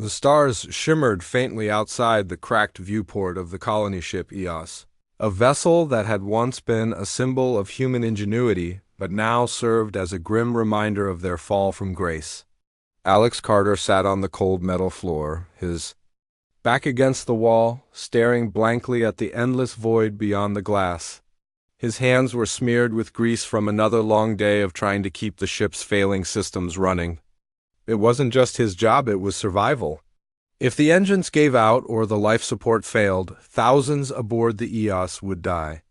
The stars shimmered faintly outside the cracked viewport of the colony ship Eos, a vessel that had once been a symbol of human ingenuity but now served as a grim reminder of their fall from grace. Alex Carter sat on the cold metal floor, his back against the wall, staring blankly at the endless void beyond the glass. His hands were smeared with grease from another long day of trying to keep the ship's failing systems running. It wasn't just his job, it was survival. If the engines gave out or the life support failed, thousands aboard the Eos would die.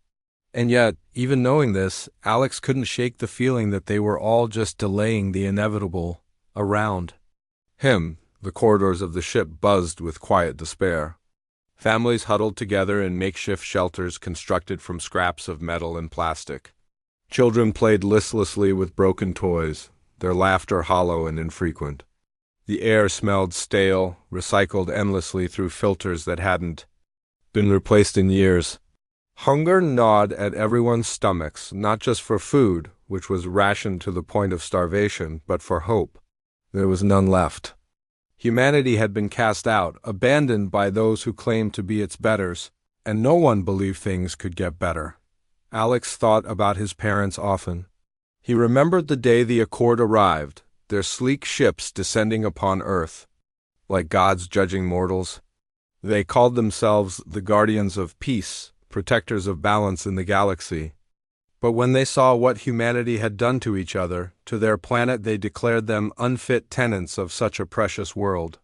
And yet, even knowing this, Alex couldn't shake the feeling that they were all just delaying the inevitable around him. The corridors of the ship buzzed with quiet despair. Families huddled together in makeshift shelters constructed from scraps of metal and plastic. Children played listlessly with broken toys, their laughter hollow and infrequent. The air smelled stale, recycled endlessly through filters that hadn't been replaced in years. Hunger gnawed at everyone's stomachs, not just for food, which was rationed to the point of starvation, but for hope. There was none left. Humanity had been cast out, abandoned by those who claimed to be its betters, and no one believed things could get better. Alex thought about his parents often. He remembered the day the Accord arrived, their sleek ships descending upon Earth. Like gods judging mortals, they called themselves the guardians of peace, protectors of balance in the galaxy. But when they saw what humanity had done to each other, to their planet, they declared them unfit tenants of such a precious world.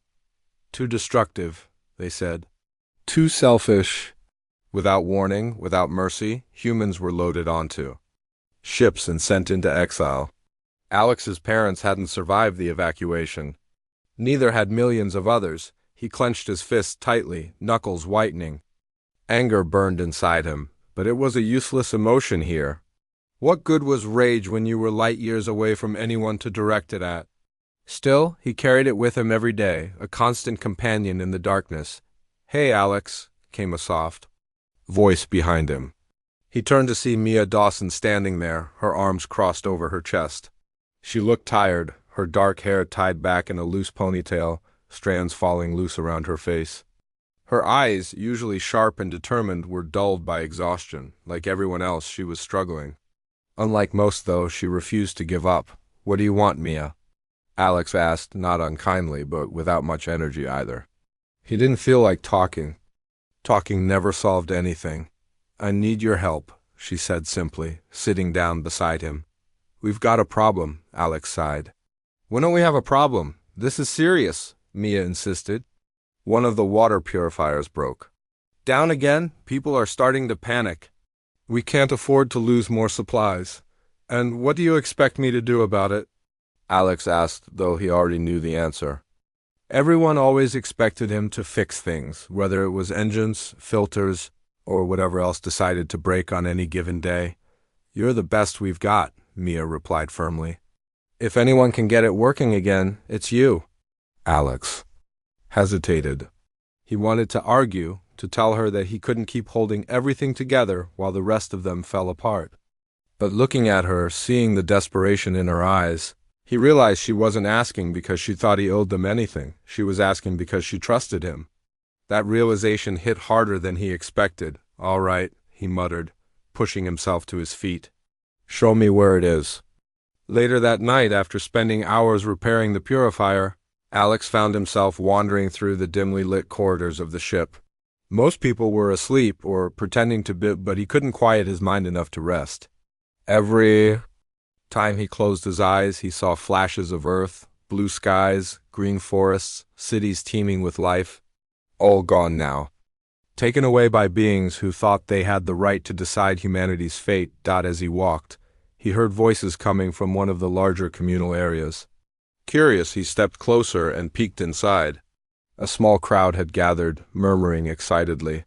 Too destructive, they said. Too selfish. Without warning, without mercy, humans were loaded onto ships and sent into exile. Alex's parents hadn't survived the evacuation. Neither had millions of others. He clenched his fists tightly, knuckles whitening. Anger burned inside him, but it was a useless emotion here. What good was rage when you were light years away from anyone to direct it at? Still, he carried it with him every day, a constant companion in the darkness. "Hey, Alex," came a soft voice behind him. He turned to see Mia Dawson standing there, her arms crossed over her chest. She looked tired, her dark hair tied back in a loose ponytail, strands falling loose around her face. Her eyes, usually sharp and determined, were dulled by exhaustion. Like everyone else, she was struggling. Unlike most, though, she refused to give up. "What do you want, Mia?" Alex asked, not unkindly, but without much energy either. He didn't feel like talking. Talking never solved anything. "I need your help," she said simply, sitting down beside him. "We've got a problem," Alex sighed. "When don't we have a problem? This is serious," Mia insisted. One of the water purifiers broke. "Down again? People are starting to panic. We can't afford to lose more supplies. And what do you expect me to do about it?" Alex asked, though he already knew the answer. Everyone always expected him to fix things, whether it was engines, filters, or whatever else decided to break on any given day. "You're the best we've got," Mia replied firmly. "If anyone can get it working again, it's you." Alex hesitated. He wanted to argue, to tell her that he couldn't keep holding everything together while the rest of them fell apart. But looking at her, seeing the desperation in her eyes, he realized she wasn't asking because she thought he owed them anything. She was asking because she trusted him. That realization hit harder than he expected. "All right," he muttered, pushing himself to his feet. "Show me where it is." Later that night, after spending hours repairing the purifier, Alex found himself wandering through the dimly lit corridors of the ship. Most people were asleep or pretending to be, but he couldn't quiet his mind enough to rest. Every time he closed his eyes, he saw flashes of Earth, blue skies, green forests, cities teeming with life. All gone now. Taken away by beings who thought they had the right to decide humanity's fate. As he walked, he heard voices coming from one of the larger communal areas. Curious, he stepped closer and peeked inside. A small crowd had gathered, murmuring excitedly.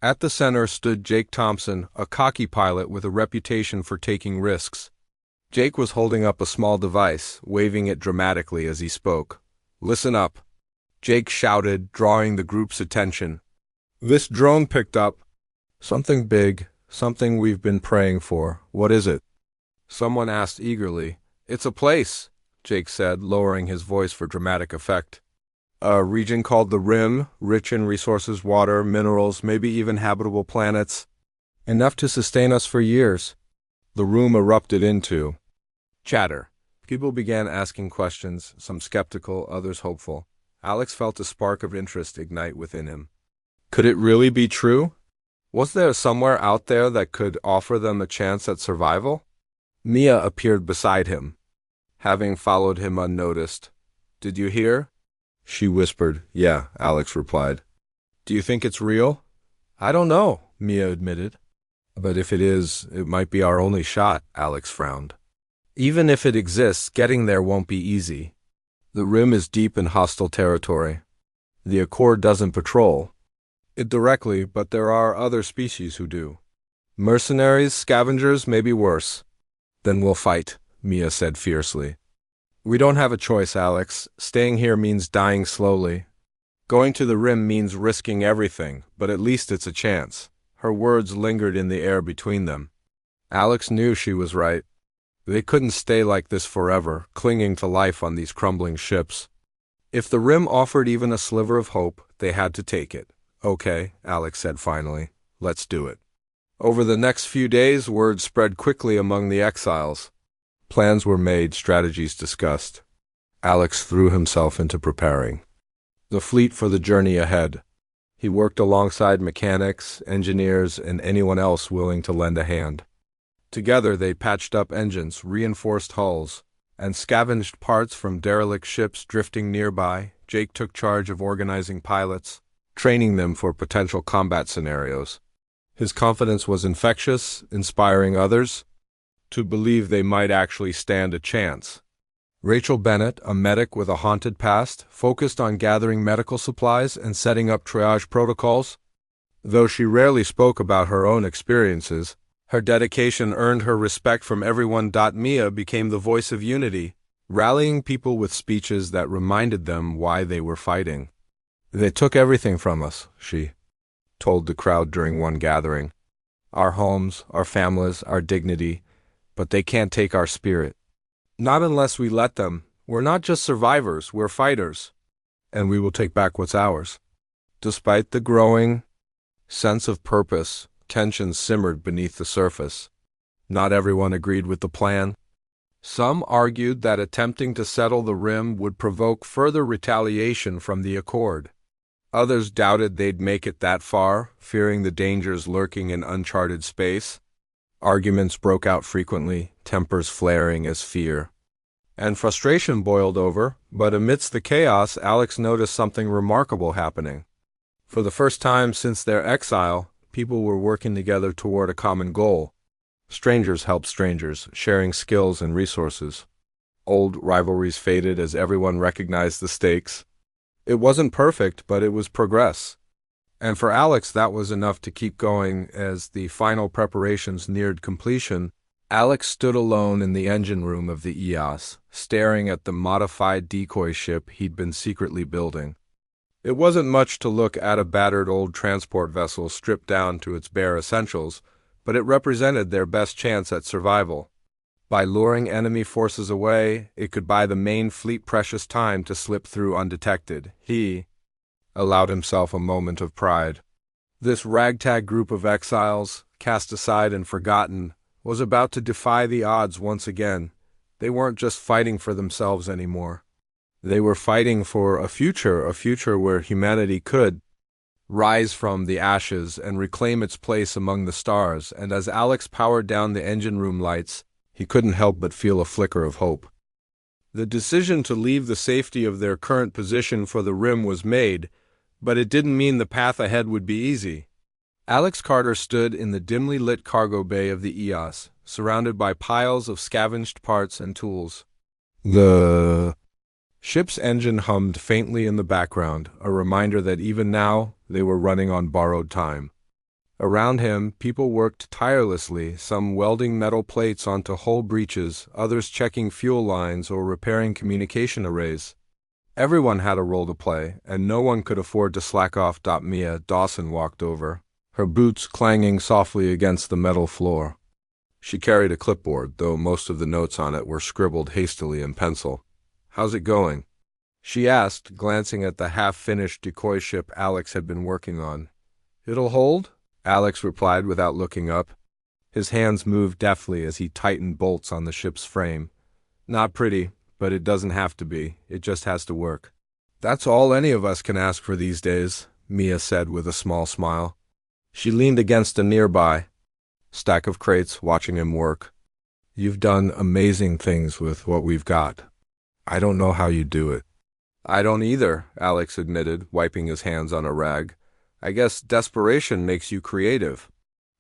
At the center stood Jake Thompson, a cocky pilot with a reputation for taking risks. Jake was holding up a small device, waving it dramatically as he spoke. "Listen up," Jake shouted, drawing the group's attention. "This drone picked up something big, something we've been praying for. What is it?" Someone asked eagerly. "It's a place," Jake said, lowering his voice for dramatic effect. A region called the Rim, rich in resources, water, minerals, maybe even habitable planets. Enough to sustain us for years. The room erupted into chatter. People began asking questions, some skeptical, others hopeful. Alex felt a spark of interest ignite within him. Could it really be true? Was there somewhere out there that could offer them a chance at survival? Mia appeared beside him, having followed him unnoticed. Did you hear? She whispered. Yeah, Alex replied. Do you think it's real? I don't know, Mia admitted. But if it is, it might be our only shot, Alex frowned. Even if it exists, getting there won't be easy. The Rim is deep in hostile territory. The Accord doesn't patrol it directly, but there are other species who do. Mercenaries, scavengers, maybe worse. Then we'll fight, Mia said fiercely. We don't have a choice, Alex. Staying here means dying slowly. Going to the Rim means risking everything, but at least it's a chance. Her words lingered in the air between them. Alex knew she was right. They couldn't stay like this forever, clinging to life on these crumbling ships. If the Rim offered even a sliver of hope, they had to take it. Okay, Alex said finally. Let's do it. Over the next few days, word spread quickly among the exiles. Plans were made, strategies discussed. Alex threw himself into preparing the fleet for the journey ahead. He worked alongside mechanics, engineers, and anyone else willing to lend a hand. Together they patched up engines, reinforced hulls, and scavenged parts from derelict ships drifting nearby. Jake took charge of organizing pilots, training them for potential combat scenarios. His confidence was infectious, inspiring others to believe they might actually stand a chance. Rachel Bennett, a medic with a haunted past, focused on gathering medical supplies and setting up triage protocols. Though she rarely spoke about her own experiences, her dedication earned her respect from everyone. Mia became the voice of unity, rallying people with speeches that reminded them why they were fighting. They took everything from us, she told the crowd during one gathering. Our homes, our families, our dignity, but they can't take our spirit. Not unless we let them. We're not just survivors, we're fighters. And we will take back what's ours. Despite the growing sense of purpose, tension simmered beneath the surface. Not everyone agreed with the plan. Some argued that attempting to settle the Rim would provoke further retaliation from the Accord. Others doubted they'd make it that far, fearing the dangers lurking in uncharted space. Arguments broke out frequently, tempers flaring as fear and frustration boiled over, but amidst the chaos, Alex noticed something remarkable happening. For the first time since their exile, people were working together toward a common goal. Strangers helped strangers, sharing skills and resources. Old rivalries faded as everyone recognized the stakes. It wasn't perfect, but it was progress. And for Alex, that was enough to keep going. As the final preparations neared completion, Alex stood alone in the engine room of the EOS, staring at the modified decoy ship he'd been secretly building. It wasn't much to look at, a battered old transport vessel stripped down to its bare essentials, but it represented their best chance at survival. By luring enemy forces away, it could buy the main fleet precious time to slip through undetected. He allowed himself a moment of pride. This ragtag group of exiles, cast aside and forgotten, was about to defy the odds once again. They weren't just fighting for themselves anymore. They were fighting for a future where humanity could rise from the ashes and reclaim its place among the stars. And as Alex powered down the engine room lights, he couldn't help but feel a flicker of hope. The decision to leave the safety of their current position for the Rim was made, but it didn't mean the path ahead would be easy. Alex Carter stood in the dimly lit cargo bay of the EOS, surrounded by piles of scavenged parts and tools. The ship's engine hummed faintly in the background, a reminder that even now they were running on borrowed time. Around him, people worked tirelessly, some welding metal plates onto hull breaches, others checking fuel lines or repairing communication arrays. Everyone had a role to play, and no one could afford to slack off. Mia Dawson walked over, her boots clanging softly against the metal floor. She carried a clipboard, though most of the notes on it were scribbled hastily in pencil. "How's it going?" she asked, glancing at the half-finished decoy ship Alex had been working on. "It'll hold?" Alex replied without looking up. His hands moved deftly as he tightened bolts on the ship's frame. "Not pretty, but it doesn't have to be. It just has to work." "That's all any of us can ask for these days," Mia said with a small smile. She leaned against a nearby stack of crates, watching him work. "You've done amazing things with what we've got. I don't know how you do it." "I don't either," Alex admitted, wiping his hands on a rag. "I guess desperation makes you creative."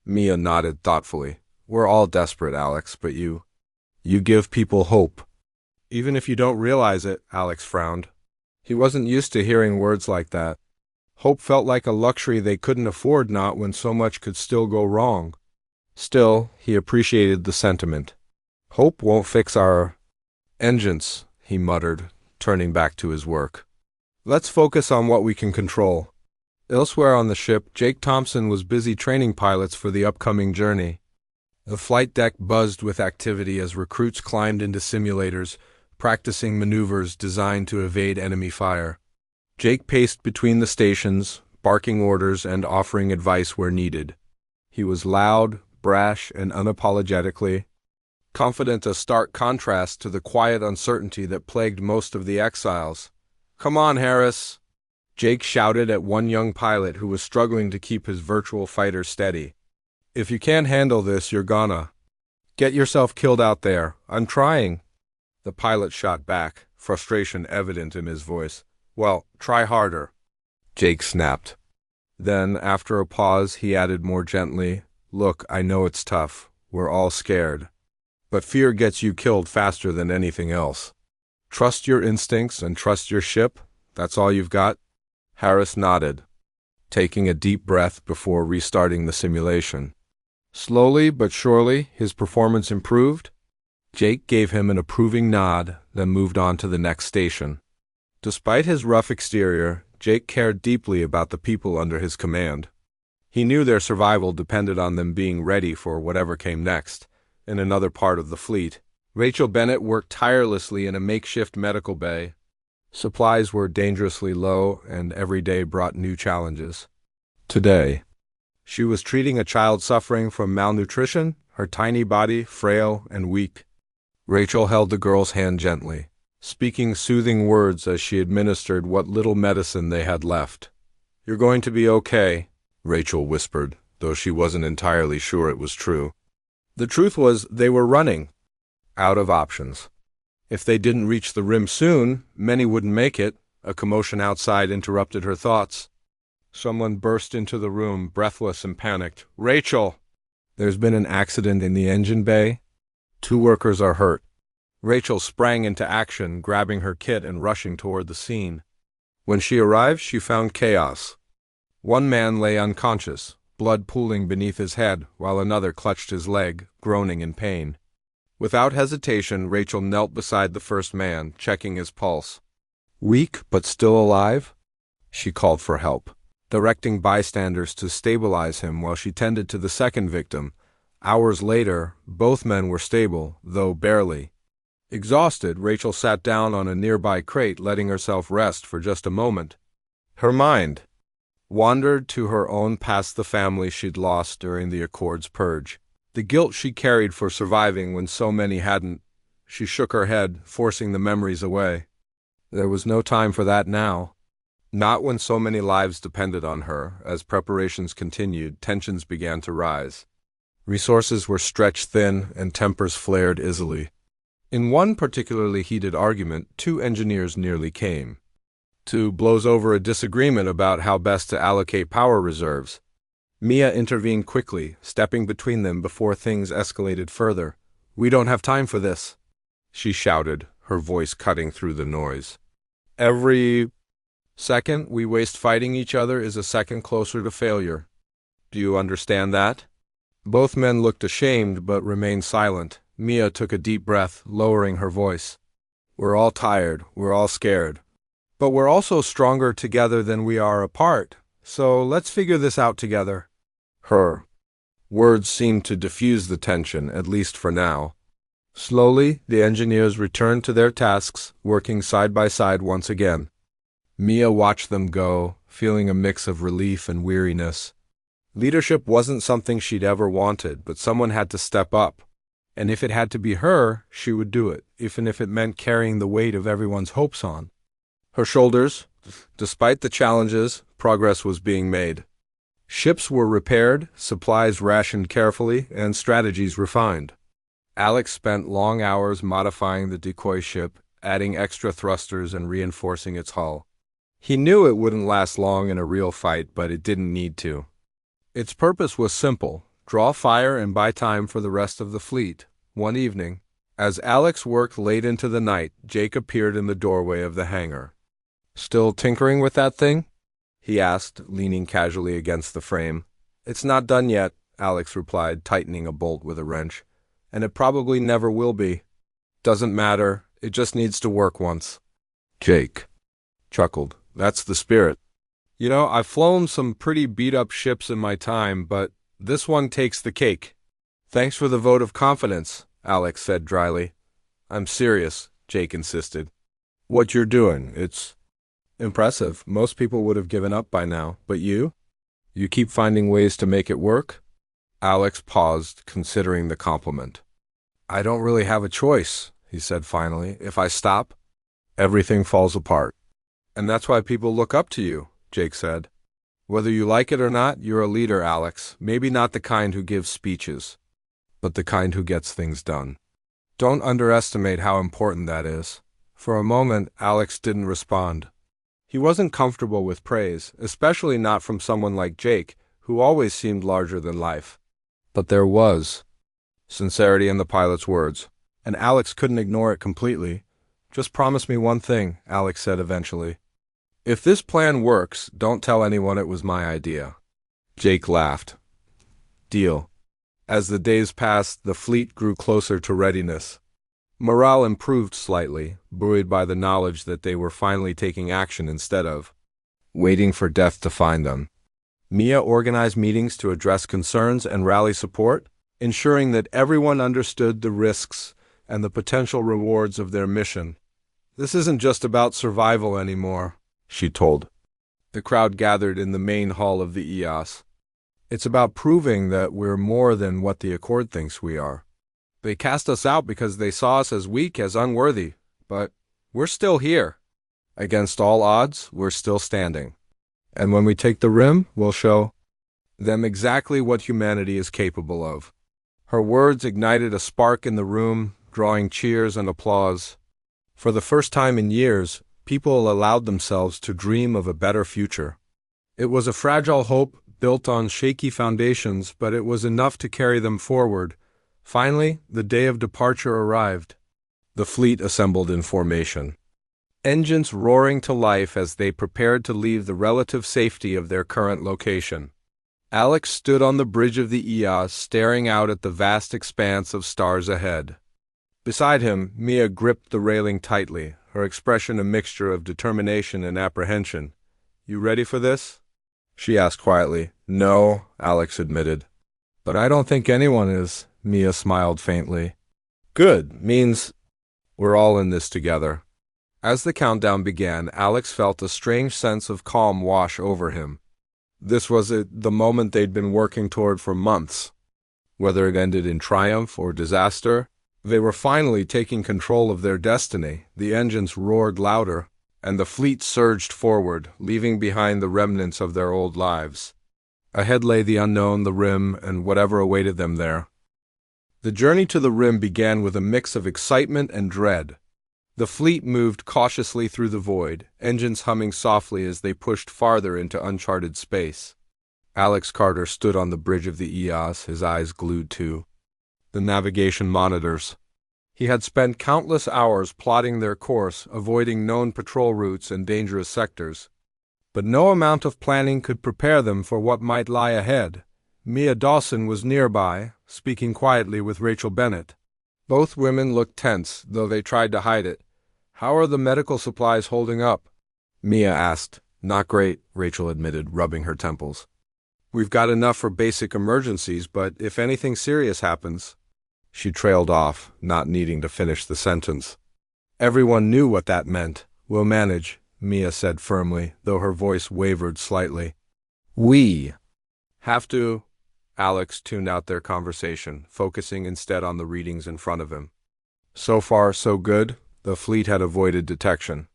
Mia nodded thoughtfully. "We're all desperate, Alex, but you give people hope." "Even if you don't realize it," Alex frowned. He wasn't used to hearing words like that. Hope felt like a luxury they couldn't afford, not when so much could still go wrong. Still, he appreciated the sentiment. "Hope won't fix our engines," he muttered, turning back to his work. "Let's focus on what we can control." Elsewhere on the ship, Jake Thompson was busy training pilots for the upcoming journey. The flight deck buzzed with activity as recruits climbed into simulators, practicing maneuvers designed to evade enemy fire. Jake paced between the stations, barking orders and offering advice where needed. He was loud, brash, and unapologetically confident, a stark contrast to the quiet uncertainty that plagued most of the exiles. "Come on, Harris!" Jake shouted at one young pilot who was struggling to keep his virtual fighter steady. "If you can't handle this, you're gonna get yourself killed out there. I'm trying." The pilot shot back, frustration evident in his voice. "Well, try harder," Jake snapped. Then, after a pause, he added more gently, "Look, I know it's tough. We're all scared. But fear gets you killed faster than anything else. Trust your instincts and trust your ship. That's all you've got?" Harris nodded, taking a deep breath before restarting the simulation. Slowly but surely, his performance improved. Jake gave him an approving nod, then moved on to the next station. Despite his rough exterior, Jake cared deeply about the people under his command. He knew their survival depended on them being ready for whatever came next, in another part of the fleet. Rachel Bennett worked tirelessly in a makeshift medical bay. Supplies were dangerously low, and every day brought new challenges. Today, she was treating a child suffering from malnutrition, her tiny body frail and weak. Rachel held the girl's hand gently, speaking soothing words as she administered what little medicine they had left. "You're going to be okay," Rachel whispered, though she wasn't entirely sure it was true. The truth was they were running out of options. If they didn't reach the rim soon, many wouldn't make it. A commotion outside interrupted her thoughts. Someone burst into the room, breathless and panicked. "Rachel! There's been an accident in the engine bay. 2 workers are hurt." Rachel sprang into action, grabbing her kit and rushing toward the scene. When she arrived, she found chaos. One man lay unconscious, blood pooling beneath his head, while another clutched his leg, groaning in pain. Without hesitation, Rachel knelt beside the first man, checking his pulse. "Weak, but still alive?" She called for help, directing bystanders to stabilize him while she tended to the second victim. Hours later, both men were stable, though barely. Exhausted, Rachel sat down on a nearby crate, letting herself rest for just a moment. Her mind wandered to her own past, the family she'd lost during the Accord's purge. The guilt she carried for surviving when so many hadn't. She shook her head, forcing the memories away. There was no time for that now. Not when so many lives depended on her. As preparations continued, tensions began to rise. Resources were stretched thin, and tempers flared easily. In one particularly heated argument, 2 engineers nearly came to blows over a disagreement about how best to allocate power reserves. Mia intervened quickly, stepping between them before things escalated further. "We don't have time for this," she shouted, her voice cutting through the noise. "Every second we waste fighting each other is a second closer to failure. Do you understand that?" Both men looked ashamed but remained silent. Mia took a deep breath, lowering her voice. "We're all tired, we're all scared. But we're also stronger together than we are apart. So let's figure this out together." Her words seemed to diffuse the tension, at least for now. Slowly, the engineers returned to their tasks, working side by side once again. Mia watched them go, feeling a mix of relief and weariness. Leadership wasn't something she'd ever wanted, but someone had to step up. And if it had to be her, she would do it, even if it meant carrying the weight of everyone's hopes on her shoulders. Despite the challenges, progress was being made. Ships were repaired, supplies rationed carefully, and strategies refined. Alex spent long hours modifying the decoy ship, adding extra thrusters and reinforcing its hull. He knew it wouldn't last long in a real fight, but it didn't need to. Its purpose was simple: draw fire and buy time for the rest of the fleet. One evening, as Alex worked late into the night, Jake appeared in the doorway of the hangar. "Still tinkering with that thing?" he asked, leaning casually against the frame. "It's not done yet," Alex replied, tightening a bolt with a wrench. "And it probably never will be." "Doesn't matter. It just needs to work once." Jake chuckled. "That's the spirit. You know, I've flown some pretty beat-up ships in my time, but this one takes the cake." "Thanks for the vote of confidence," Alex said dryly. "I'm serious," Jake insisted. "What you're doing, it's impressive. Most people would have given up by now, but you keep finding ways to make it work?" Alex paused, considering the compliment. "I don't really have a choice," he said finally. "If I stop, everything falls apart." "And that's why people look up to you," Jake said. "Whether you like it or not, you're a leader, Alex. Maybe not the kind who gives speeches, but the kind who gets things done. Don't underestimate how important that is." For a moment, Alex didn't respond. He wasn't comfortable with praise, especially not from someone like Jake, who always seemed larger than life. But there was sincerity in the pilot's words, and Alex couldn't ignore it completely. "Just promise me one thing," Alex said eventually. "If this plan works, don't tell anyone it was my idea." Jake laughed. "Deal." As the days passed, the fleet grew closer to readiness. Morale improved slightly, buoyed by the knowledge that they were finally taking action instead of waiting for death to find them. Mia organized meetings to address concerns and rally support, ensuring that everyone understood the risks and the potential rewards of their mission. "This isn't just about survival anymore," she told the crowd gathered in the main hall of the EOS. "It's about proving that we're more than what the Accord thinks we are. They cast us out because they saw us as weak, as unworthy, but we're still here. Against all odds, we're still standing. And when we take the rim, we'll show them exactly what humanity is capable of." Her words ignited a spark in the room, drawing cheers and applause. For the first time in years, people allowed themselves to dream of a better future. It was a fragile hope built on shaky foundations, but it was enough to carry them forward. Finally, the day of departure arrived. The fleet assembled in formation, engines roaring to life as they prepared to leave the relative safety of their current location. Alex stood on the bridge of the EOS, staring out at the vast expanse of stars ahead. Beside him, Mia gripped the railing tightly, her expression a mixture of determination and apprehension. "You ready for this?" she asked quietly. "No," Alex admitted. "But I don't think anyone is," Mia smiled faintly. "Good. Means we're all in this together." As the countdown began, Alex felt a strange sense of calm wash over him. This was the moment they'd been working toward for months. Whether it ended in triumph or disaster, they were finally taking control of their destiny. The engines roared louder, and the fleet surged forward, leaving behind the remnants of their old lives. Ahead lay the unknown, the rim, and whatever awaited them there. The journey to the rim began with a mix of excitement and dread. The fleet moved cautiously through the void, engines humming softly as they pushed farther into uncharted space. Alex Carter stood on the bridge of the EOS, his eyes glued to the navigation monitors. He had spent countless hours plotting their course, avoiding known patrol routes and dangerous sectors. But no amount of planning could prepare them for what might lie ahead. Mia Dawson was nearby, speaking quietly with Rachel Bennett. Both women looked tense, though they tried to hide it. "How are the medical supplies holding up?" Mia asked. "Not great," Rachel admitted, rubbing her temples. "We've got enough for basic emergencies, but if anything serious happens..." She trailed off, not needing to finish the sentence. Everyone knew what that meant. We'll manage, Mia said firmly, though her voice wavered slightly. We have to. Alex tuned out their conversation, focusing instead on the readings in front of him. So far, so good. The fleet had avoided detection.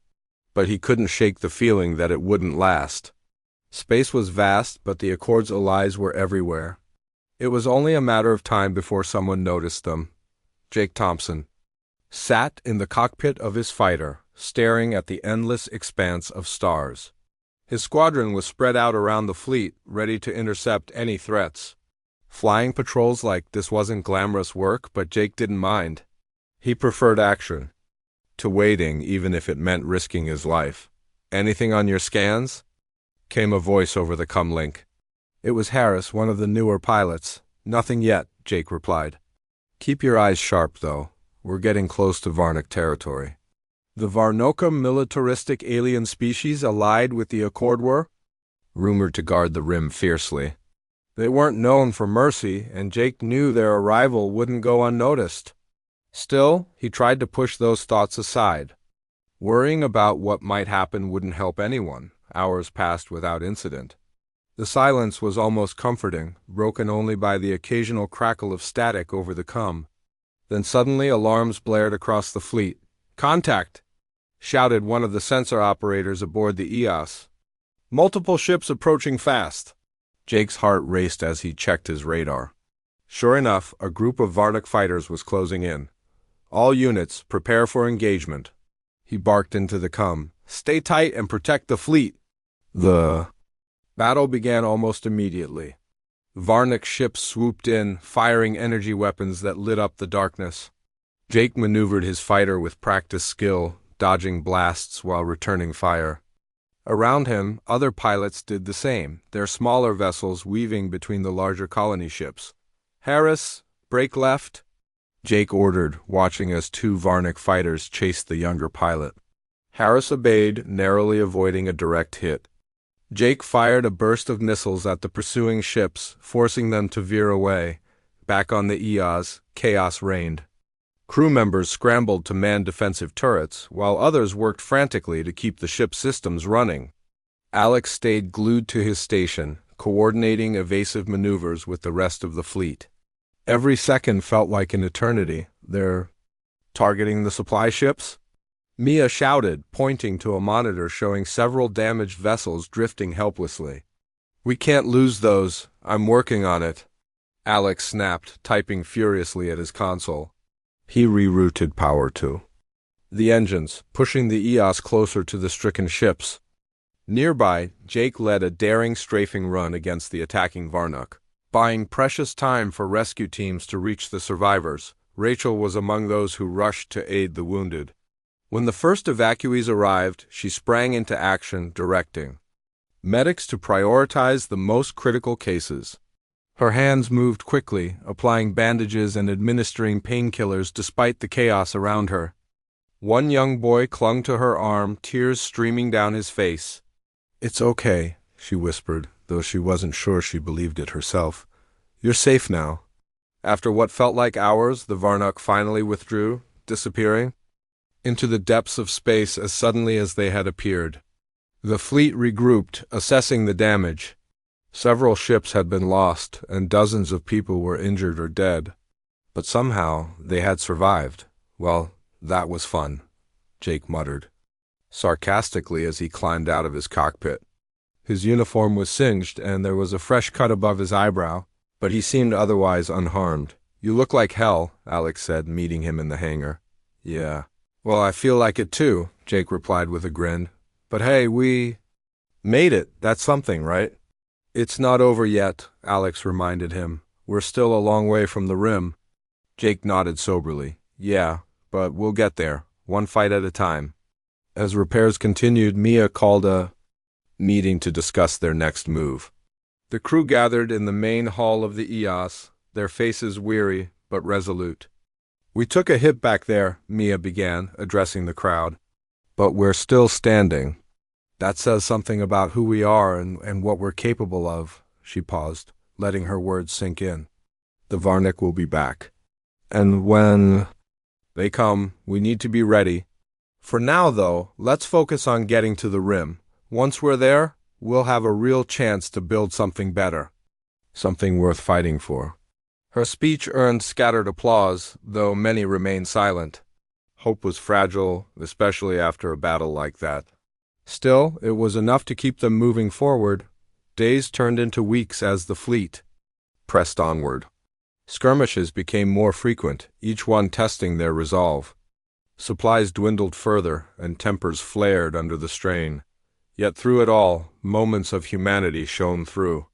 But he couldn't shake the feeling that it wouldn't last. Space was vast, but the Accord's allies were everywhere. It was only a matter of time before someone noticed them. Jake Thompson sat in the cockpit of his fighter, staring at the endless expanse of stars. His squadron was spread out around the fleet, ready to intercept any threats. Flying patrols like this wasn't glamorous work, but Jake didn't mind. He preferred action to waiting, even if it meant risking his life. "Anything on your scans?" came a voice over the comlink. It was Harris, one of the newer pilots. "Nothing yet," Jake replied. "Keep your eyes sharp, though. We're getting close to Varnock territory." The Varnoka militaristic alien species allied with the Accord were rumored to guard the rim fiercely. They weren't known for mercy, and Jake knew their arrival wouldn't go unnoticed. Still, he tried to push those thoughts aside. Worrying about what might happen wouldn't help anyone. Hours passed without incident. The silence was almost comforting, broken only by the occasional crackle of static over the comm. Then suddenly alarms blared across the fleet. "Contact!" shouted one of the sensor operators aboard the EOS. "Multiple ships approaching fast." Jake's heart raced as he checked his radar. Sure enough, a group of Varnock fighters was closing in. "All units, prepare for engagement." He barked into the comm. "Stay tight and protect the fleet." The battle began almost immediately. Varnock ships swooped in, firing energy weapons that lit up the darkness. Jake maneuvered his fighter with practiced skill, dodging blasts while returning fire. Around him, other pilots did the same, their smaller vessels weaving between the larger colony ships. "Harris, break left," Jake ordered, watching as two Varnock fighters chased the younger pilot. Harris obeyed, narrowly avoiding a direct hit. Jake fired a burst of missiles at the pursuing ships, forcing them to veer away. Back on the EOS, chaos reigned. Crew members scrambled to man defensive turrets, while others worked frantically to keep the ship's systems running. Alex stayed glued to his station, coordinating evasive maneuvers with the rest of the fleet. Every second felt like an eternity. "They're targeting the supply ships?" Mia shouted, pointing to a monitor showing several damaged vessels drifting helplessly. "We can't lose those. I'm working on it," Alex snapped, typing furiously at his console. He rerouted power to the engines, pushing the EOS closer to the stricken ships. Nearby, Jake led a daring strafing run against the attacking Varnock, buying precious time for rescue teams to reach the survivors. Rachel was among those who rushed to aid the wounded. When the first evacuees arrived, she sprang into action, directing medics to prioritize the most critical cases. Her hands moved quickly, applying bandages and administering painkillers despite the chaos around her. One young boy clung to her arm, tears streaming down his face. "It's okay," she whispered, though she wasn't sure she believed it herself. "You're safe now." After what felt like hours, the Varnock finally withdrew, disappearing into the depths of space as suddenly as they had appeared. The fleet regrouped, assessing the damage. Several ships had been lost, and dozens of people were injured or dead. But somehow they had survived. "Well, that was fun," Jake muttered, sarcastically as he climbed out of his cockpit. His uniform was singed, and there was a fresh cut above his eyebrow, but he seemed otherwise unharmed. "You look like hell," Alex said, meeting him in the hangar. "Yeah. Well, I feel like it too," Jake replied with a grin. "But hey, we made it. That's something, right?" "It's not over yet," Alex reminded him. "We're still a long way from the rim." Jake nodded soberly. "Yeah, but we'll get there, one fight at a time." As repairs continued, Mia called a meeting to discuss their next move. The crew gathered in the main hall of the EOS, their faces weary but resolute. "We took a hit back there," Mia began, addressing the crowd. "But we're still standing. That says something about who we are and what we're capable of." She paused, letting her words sink in. "The Varnock will be back." And when they come, we need to be ready. For now, though, let's focus on getting to the rim. Once we're there, we'll have a real chance to build something better. Something worth fighting for. Her speech earned scattered applause, though many remained silent. Hope was fragile, especially after a battle like that. Still, it was enough to keep them moving forward. Days turned into weeks as the fleet pressed onward. Skirmishes became more frequent, each one testing their resolve. Supplies dwindled further, and tempers flared under the strain. Yet through it all, moments of humanity shone through.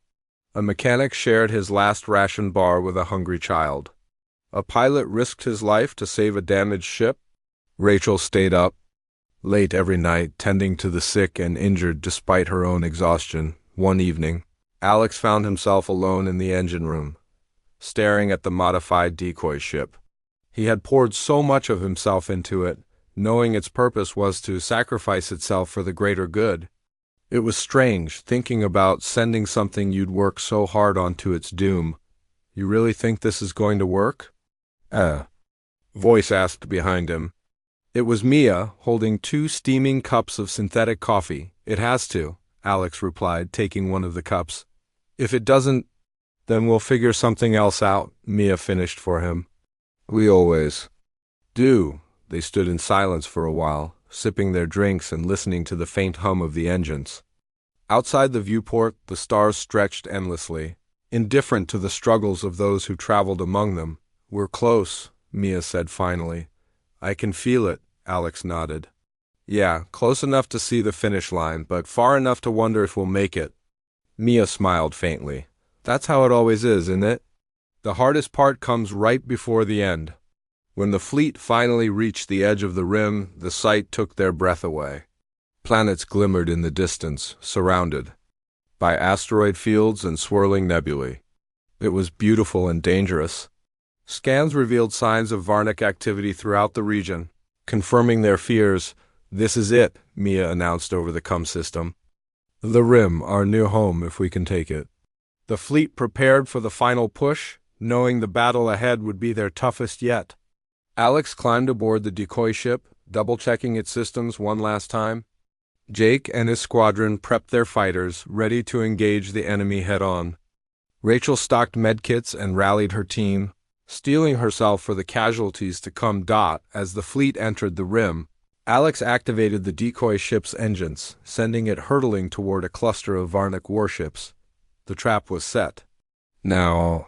A mechanic shared his last ration bar with a hungry child. A pilot risked his life to save a damaged ship. Rachel stayed up late every night, tending to the sick and injured despite her own exhaustion. One evening, Alex found himself alone in the engine room, staring at the modified decoy ship. He had poured so much of himself into it, knowing its purpose was to sacrifice itself for the greater good. It was strange, thinking about sending something you'd worked so hard on to its doom. You really think this is going to work? Voice asked behind him. It was Mia, holding 2 steaming cups of synthetic coffee. It has to, Alex replied, taking one of the cups. If it doesn't, then we'll figure something else out, Mia finished for him. We always do. They stood in silence for a while, sipping their drinks and listening to the faint hum of the engines. Outside the viewport, the stars stretched endlessly, indifferent to the struggles of those who traveled among them. We're close, Mia said finally. I can feel it, Alex nodded. Yeah, close enough to see the finish line, but far enough to wonder if we'll make it. Mia smiled faintly. That's how it always is, isn't it? The hardest part comes right before the end. When the fleet finally reached the edge of the rim, the sight took their breath away. Planets glimmered in the distance, surrounded by asteroid fields and swirling nebulae. It was beautiful and dangerous. Scans revealed signs of Varnic activity throughout the region, confirming their fears. This is it, Mia announced over the comm system. The rim, our new home if we can take it. The fleet prepared for the final push, knowing the battle ahead would be their toughest yet. Alex climbed aboard the decoy ship, double-checking its systems one last time. Jake and his squadron prepped their fighters, ready to engage the enemy head-on. Rachel stocked medkits and rallied her team, steeling herself for the casualties to come. As the fleet entered the rim, Alex activated the decoy ship's engines, sending it hurtling toward a cluster of Varnic warships. The trap was set. Now,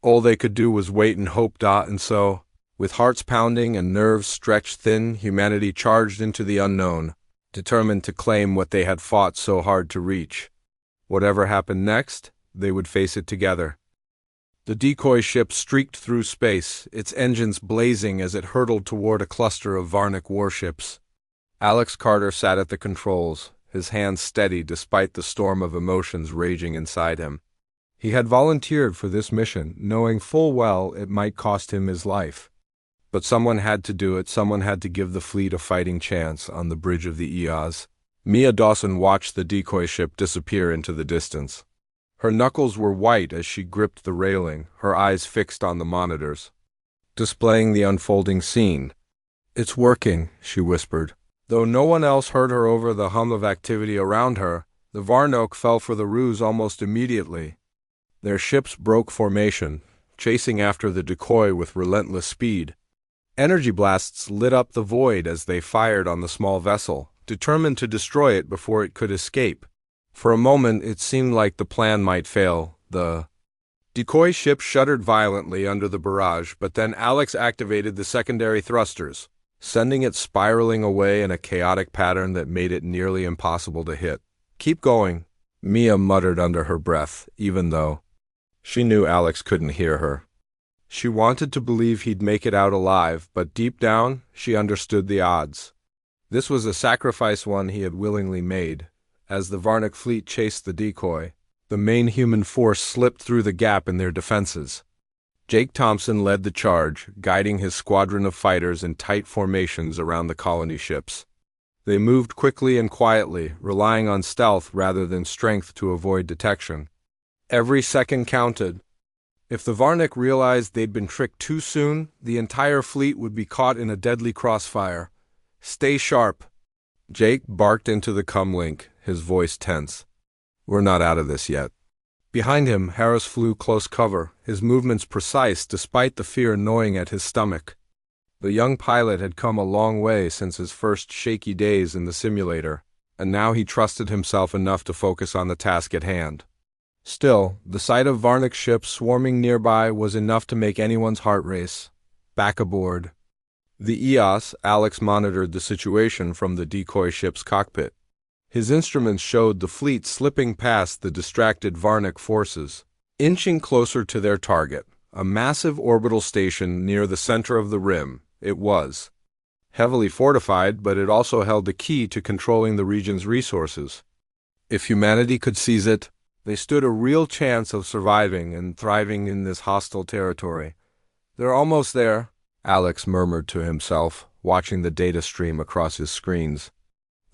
all they could do was wait and hope. And so, with hearts pounding and nerves stretched thin, humanity charged into the unknown, determined to claim what they had fought so hard to reach. Whatever happened next, they would face it together. The decoy ship streaked through space, its engines blazing as it hurtled toward a cluster of Varnic warships. Alex Carter sat at the controls, his hands steady despite the storm of emotions raging inside him. He had volunteered for this mission, knowing full well it might cost him his life. But someone had to do it, someone had to give the fleet a fighting chance on the bridge of the Eos. Mia Dawson watched the decoy ship disappear into the distance. Her knuckles were white as she gripped the railing, her eyes fixed on the monitors, displaying the unfolding scene. It's working, she whispered. Though no one else heard her over the hum of activity around her, the Varnoak fell for the ruse almost immediately. Their ships broke formation, chasing after the decoy with relentless speed. Energy blasts lit up the void as they fired on the small vessel, determined to destroy it before it could escape. For a moment, it seemed like the plan might fail. The decoy ship shuddered violently under the barrage, but then Alex activated the secondary thrusters, sending it spiraling away in a chaotic pattern that made it nearly impossible to hit. Keep going, Mia muttered under her breath, even though she knew Alex couldn't hear her. She wanted to believe he'd make it out alive, but deep down, she understood the odds. This was a sacrifice one he had willingly made. As the Varnic fleet chased the decoy, the main human force slipped through the gap in their defenses. Jake Thompson led the charge, guiding his squadron of fighters in tight formations around the colony ships. They moved quickly and quietly, relying on stealth rather than strength to avoid detection. Every second counted. If the Varnik realized they'd been tricked too soon, the entire fleet would be caught in a deadly crossfire. Stay sharp. Jake barked into the comlink, his voice tense. We're not out of this yet. Behind him, Harris flew close cover, his movements precise despite the fear gnawing at his stomach. The young pilot had come a long way since his first shaky days in the simulator, and now he trusted himself enough to focus on the task at hand. Still, the sight of Varnik's ships swarming nearby was enough to make anyone's heart race. Back aboard. The EOS, Alex monitored the situation from the decoy ship's cockpit. His instruments showed the fleet slipping past the distracted Varnik forces, inching closer to their target, a massive orbital station near the center of the rim. It was heavily fortified, but it also held the key to controlling the region's resources. If humanity could seize it, they stood a real chance of surviving and thriving in this hostile territory. They're almost there, Alex murmured to himself, watching the data stream across his screens.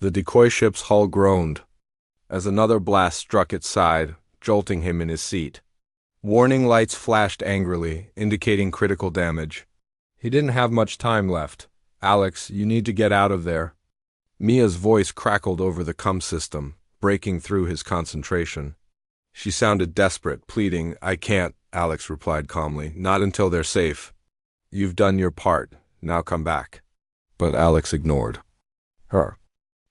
The decoy ship's hull groaned as another blast struck its side, jolting him in his seat. Warning lights flashed angrily, indicating critical damage. He didn't have much time left. Alex, you need to get out of there. Mia's voice crackled over the comm system, breaking through his concentration. She sounded desperate, pleading. I can't, Alex replied calmly. Not until they're safe. You've done your part. Now come back. But Alex ignored her.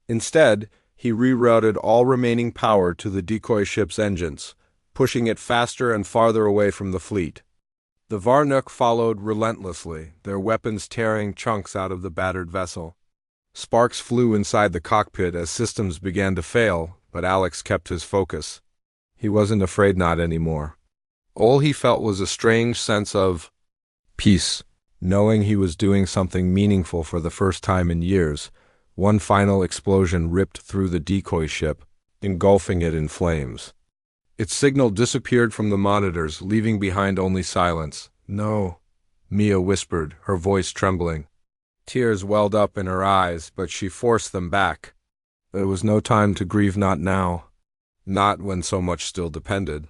Instead, he rerouted all remaining power to the decoy ship's engines, pushing it faster and farther away from the fleet. The Varnik followed relentlessly, their weapons tearing chunks out of the battered vessel. Sparks flew inside the cockpit as systems began to fail, but Alex kept his focus. He wasn't afraid not anymore. All he felt was a strange sense of peace, knowing he was doing something meaningful for the first time in years. One final explosion ripped through the decoy ship, engulfing it in flames. Its signal disappeared from the monitors, leaving behind only silence. No, Mia whispered, her voice trembling. Tears welled up in her eyes, but she forced them back. There was no time to grieve, not now. Not when so much still depended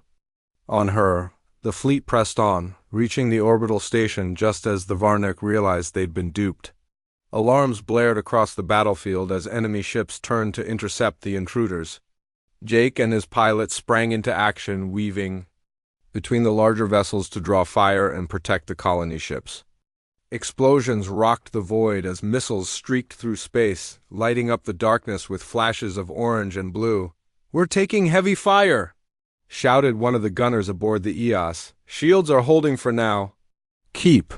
on her. The fleet pressed on, reaching the orbital station just as the Varnik realized they'd been duped. Alarms blared across the battlefield as enemy ships turned to intercept the intruders. Jake and his pilot sprang into action, weaving between the larger vessels to draw fire and protect the colony ships. Explosions rocked the void as missiles streaked through space, lighting up the darkness with flashes of orange and blue. We're taking heavy fire, shouted one of the gunners aboard the EOS. Shields are holding for now. Keep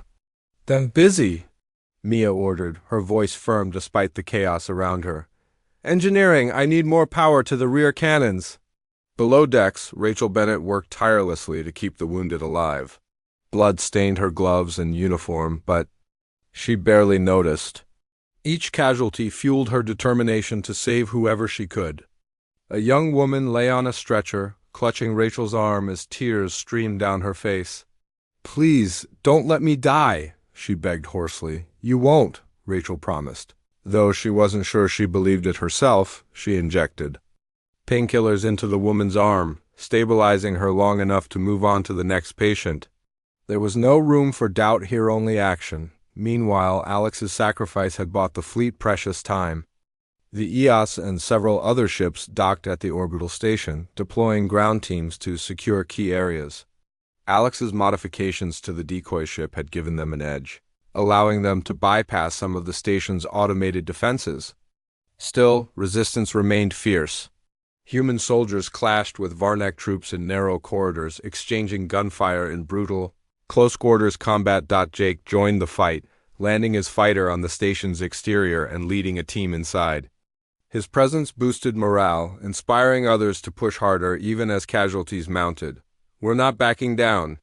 them busy, Mia ordered, her voice firm despite the chaos around her. Engineering, I need more power to the rear cannons. Below decks, Rachel Bennett worked tirelessly to keep the wounded alive. Blood stained her gloves and uniform, but she barely noticed. Each casualty fueled her determination to save whoever she could. A young woman lay on a stretcher, clutching Rachel's arm as tears streamed down her face. Please, don't let me die, she begged hoarsely. You won't, Rachel promised. Though she wasn't sure she believed it herself, she injected painkillers into the woman's arm, stabilizing her long enough to move on to the next patient. There was no room for doubt here, only action. Meanwhile, Alex's sacrifice had bought the fleet precious time. The EOS and several other ships docked at the orbital station, deploying ground teams to secure key areas. Alex's modifications to the decoy ship had given them an edge, allowing them to bypass some of the station's automated defenses. Still, resistance remained fierce. Human soldiers clashed with Varnik troops in narrow corridors, exchanging gunfire in brutal, close-quarters combat. Jake joined the fight, landing his fighter on the station's exterior and leading a team inside. His presence boosted morale, inspiring others to push harder even as casualties mounted. We're not backing down,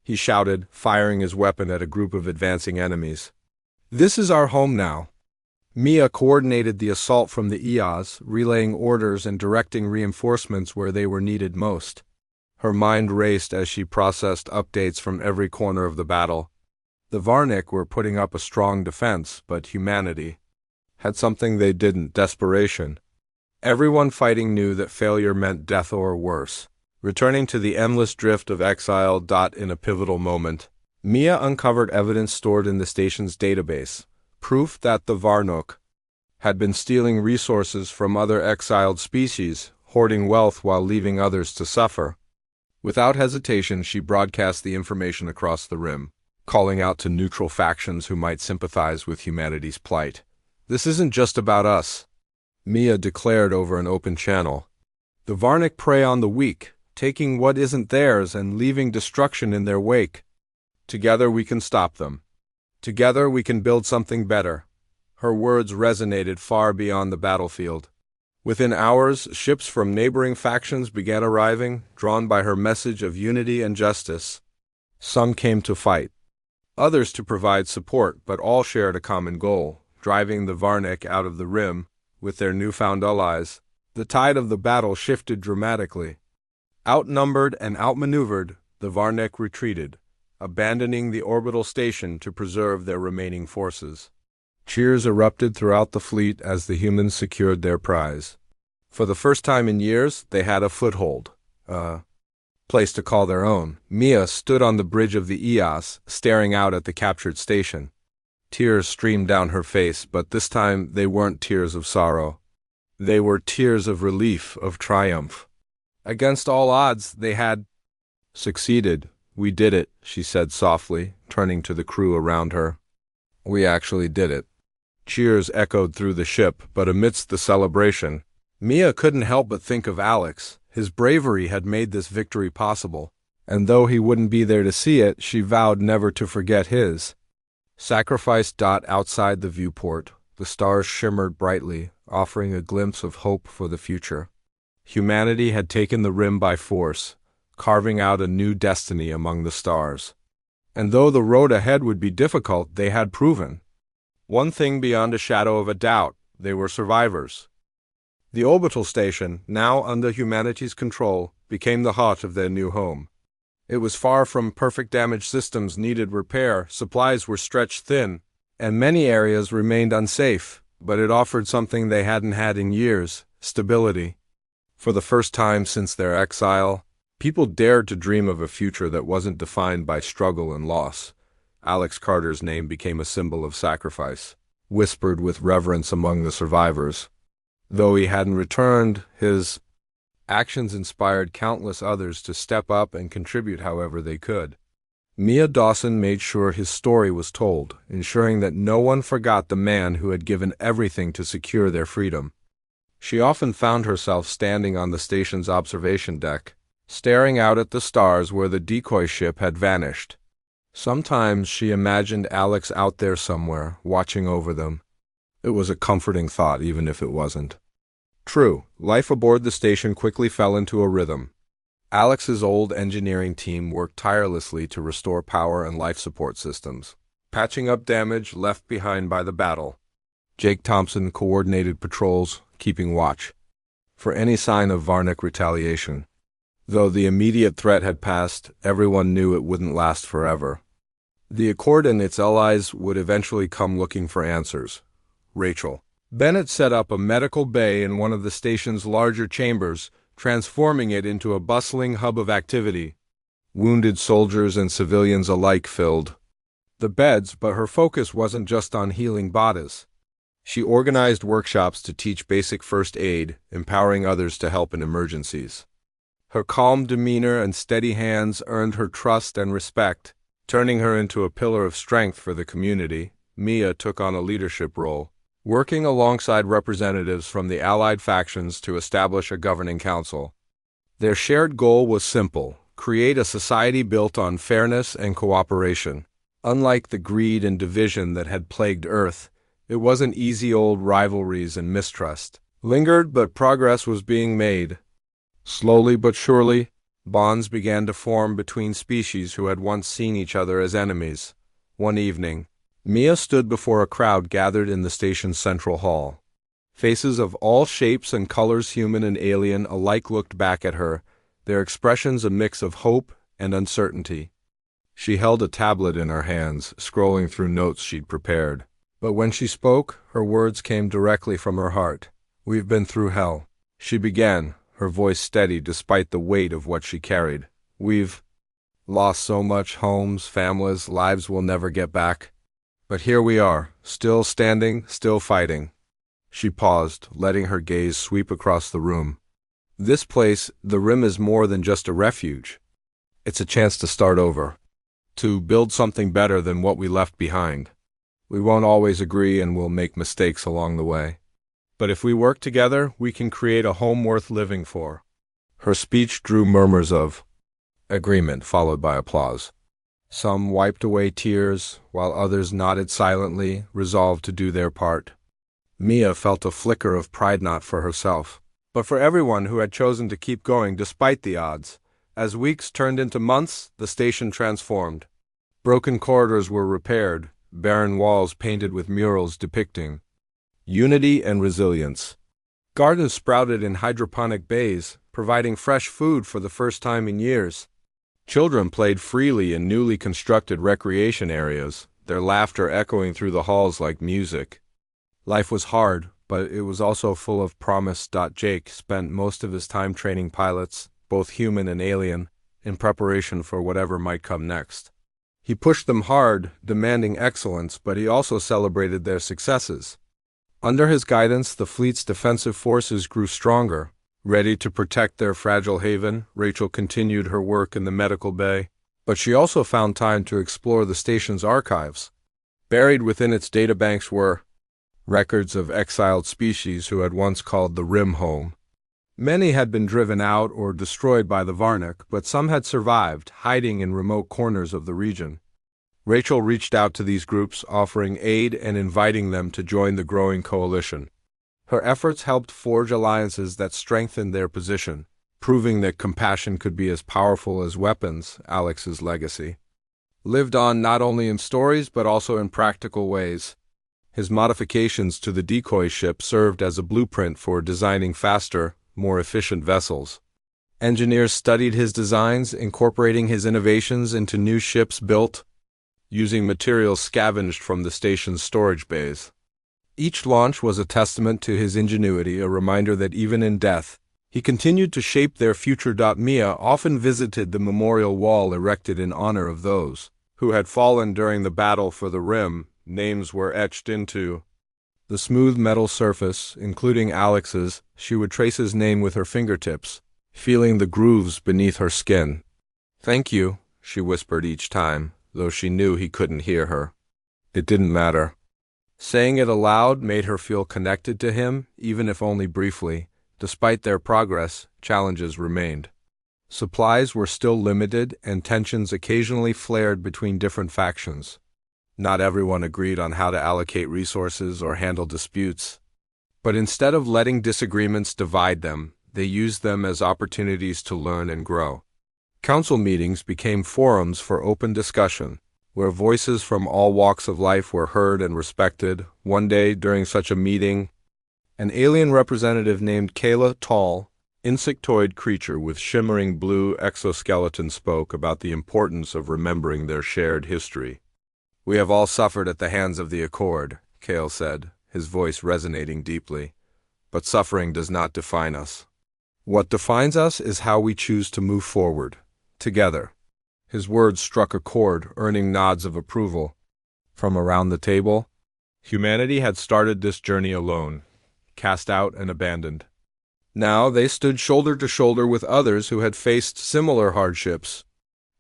he shouted, firing his weapon at a group of advancing enemies. This is our home now. Mia coordinated the assault from the EOS, relaying orders and directing reinforcements where they were needed most. Her mind raced as she processed updates from every corner of the battle. The Varnik were putting up a strong defense, but humanity had something they didn't: desperation. Everyone fighting knew that failure meant death or worse. Returning to the endless drift of exile. In a pivotal moment, Mia uncovered evidence stored in the station's database, proof that the Varnook had been stealing resources from other exiled species, hoarding wealth while leaving others to suffer. Without hesitation, she broadcast the information across the rim, calling out to neutral factions who might sympathize with humanity's plight. "This isn't just about us," Mia declared over an open channel. "The Varnook prey on the weak, taking what isn't theirs and leaving destruction in their wake. Together we can stop them. Together we can build something better." Her words resonated far beyond the battlefield. Within hours, ships from neighboring factions began arriving, drawn by her message of unity and justice. Some came to fight, others to provide support, but all shared a common goal: driving the Varnook out of the rim. With their newfound allies, the tide of the battle shifted dramatically. Outnumbered and outmaneuvered, the Varnook retreated, abandoning the orbital station to preserve their remaining forces. Cheers erupted throughout the fleet as the humans secured their prize. For the first time in years, they had a foothold, a place to call their own. Mia stood on the bridge of the EOS, staring out at the captured station. Tears streamed down her face, but this time they weren't tears of sorrow. They were tears of relief, of triumph. Against all odds, they had succeeded. "We did it," she said softly, turning to the crew around her. "We actually did it." Cheers echoed through the ship, but amidst the celebration, Mia couldn't help but think of Alex. His bravery had made this victory possible, and though he wouldn't be there to see it, she vowed never to forget his sacrifice. Outside the viewport, the stars shimmered brightly, offering a glimpse of hope for the future. Humanity had taken the rim by force, carving out a new destiny among the stars. And though the road ahead would be difficult, they had proven one thing beyond a shadow of a doubt: they were survivors. The orbital station, now under humanity's control, became the heart of their new home. It was far from perfect. Damaged systems needed repair, supplies were stretched thin, and many areas remained unsafe, but it offered something they hadn't had in years: stability. For the first time since their exile, people dared to dream of a future that wasn't defined by struggle and loss. Alex Carter's name became a symbol of sacrifice, whispered with reverence among the survivors. Though he hadn't returned, his actions inspired countless others to step up and contribute however they could. Mia Dawson made sure his story was told, ensuring that no one forgot the man who had given everything to secure their freedom. She often found herself standing on the station's observation deck, staring out at the stars where the decoy ship had vanished. Sometimes she imagined Alex out there somewhere, watching over them. It was a comforting thought, even if it wasn't true. Life aboard the station quickly fell into a rhythm. Alex's old engineering team worked tirelessly to restore power and life support systems, patching up damage left behind by the battle. Jake Thompson coordinated patrols, keeping watch for any sign of Varnook retaliation. Though the immediate threat had passed, everyone knew it wouldn't last forever. The Accord and its allies would eventually come looking for answers. Rachel Bennett set up a medical bay in one of the station's larger chambers, transforming it into a bustling hub of activity. Wounded soldiers and civilians alike filled the beds, but her focus wasn't just on healing bodies. She organized workshops to teach basic first aid, empowering others to help in emergencies. Her calm demeanor and steady hands earned her trust and respect, turning her into a pillar of strength for the community. Mia took on a leadership role, working alongside representatives from the allied factions to establish a governing council. Their shared goal was simple: create a society built on fairness and cooperation. Unlike the greed and division that had plagued Earth, it wasn't easy. Old rivalries and mistrust lingered, but progress was being made. Slowly but surely, bonds began to form between species who had once seen each other as enemies. One evening, Mia stood before a crowd gathered in the station's central hall. Faces of all shapes and colors, human and alien, alike looked back at her, their expressions a mix of hope and uncertainty. She held a tablet in her hands, scrolling through notes she'd prepared. But when she spoke, her words came directly from her heart. "We've been through hell," she began, her voice steady despite the weight of what she carried. "We've lost so much: homes, families, lives we'll never get back. But here we are, still standing, still fighting." She paused, letting her gaze sweep across the room. "This place, the Rim, is more than just a refuge. It's a chance to start over, to build something better than what we left behind. We won't always agree and we'll make mistakes along the way. But if we work together, we can create a home worth living for." Her speech drew murmurs of agreement, followed by applause. Some wiped away tears, while others nodded silently, resolved to do their part. Mia felt a flicker of pride, not for herself, but for everyone who had chosen to keep going despite the odds. As weeks turned into months, the station transformed. Broken corridors were repaired, barren walls painted with murals depicting unity and resilience. Gardens sprouted in hydroponic bays, providing fresh food for the first time in years. Children played freely in newly constructed recreation areas, their laughter echoing through the halls like music. Life was hard, but it was also full of promise. Jake spent most of his time training pilots, both human and alien, in preparation for whatever might come next. He pushed them hard, demanding excellence, but he also celebrated their successes. Under his guidance, the fleet's defensive forces grew stronger. Ready to protect their fragile haven, Rachel continued her work in the medical bay, but she also found time to explore the station's archives. Buried within its databanks were records of exiled species who had once called the Rim home. Many had been driven out or destroyed by the Varnick, but some had survived, hiding in remote corners of the region. Rachel reached out to these groups, offering aid and inviting them to join the growing coalition. Her efforts helped forge alliances that strengthened their position, proving that compassion could be as powerful as weapons. Alex's legacy lived on not only in stories but also in practical ways. His modifications to the decoy ship served as a blueprint for designing faster, more efficient vessels. Engineers studied his designs, incorporating his innovations into new ships built using materials scavenged from the station's storage bays. Each launch was a testament to his ingenuity, a reminder that even in death, he continued to shape their future. Mia often visited the memorial wall erected in honor of those who had fallen during the battle for the Rim. Names were etched into the smooth metal surface, including Alex's. She would trace his name with her fingertips, feeling the grooves beneath her skin. "Thank you," she whispered each time, though she knew he couldn't hear her. It didn't matter. Saying it aloud made her feel connected to him, even if only briefly. Despite their progress, challenges remained. Supplies were still limited, and tensions occasionally flared between different factions. Not everyone agreed on how to allocate resources or handle disputes. But instead of letting disagreements divide them, they used them as opportunities to learn and grow. Council meetings became forums for open discussion, where voices from all walks of life were heard and respected. One day, during such a meeting, an alien representative named Kayla, tall, insectoid creature with shimmering blue exoskeleton, spoke about the importance of remembering their shared history. "We have all suffered at the hands of the Accord," Kale said, his voice resonating deeply. "But suffering does not define us. What defines us is how we choose to move forward, together." His words struck a chord, earning nods of approval. From around the table, humanity had started this journey alone, cast out and abandoned. Now they stood shoulder to shoulder with others who had faced similar hardships.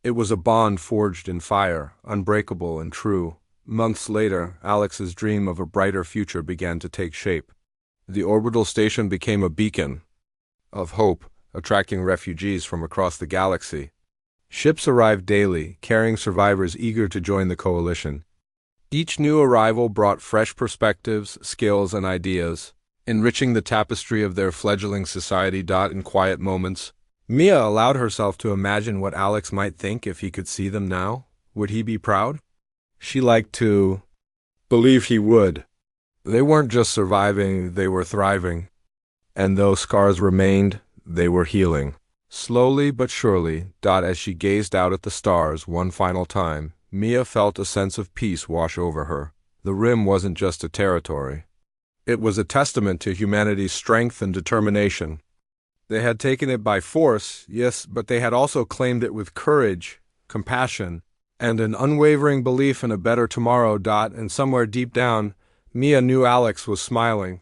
It was a bond forged in fire, unbreakable and true. Months later, Alex's dream of a brighter future began to take shape. The orbital station became a beacon of hope, attracting refugees from across the galaxy. Ships arrived daily, carrying survivors eager to join the coalition. Each new arrival brought fresh perspectives, skills, and ideas, enriching the tapestry of their fledgling society. In quiet moments, Mia allowed herself to imagine what Alex might think if he could see them now. Would he be proud? She liked to believe he would. They weren't just surviving, they were thriving. And though scars remained, they were healing. Slowly but surely, as she gazed out at the stars one final time, Mia felt a sense of peace wash over her. The Rim wasn't just a territory. It was a testament to humanity's strength and determination. They had taken it by force, yes, but they had also claimed it with courage, compassion, and an unwavering belief in a better tomorrow. And somewhere deep down, Mia knew Alex was smiling.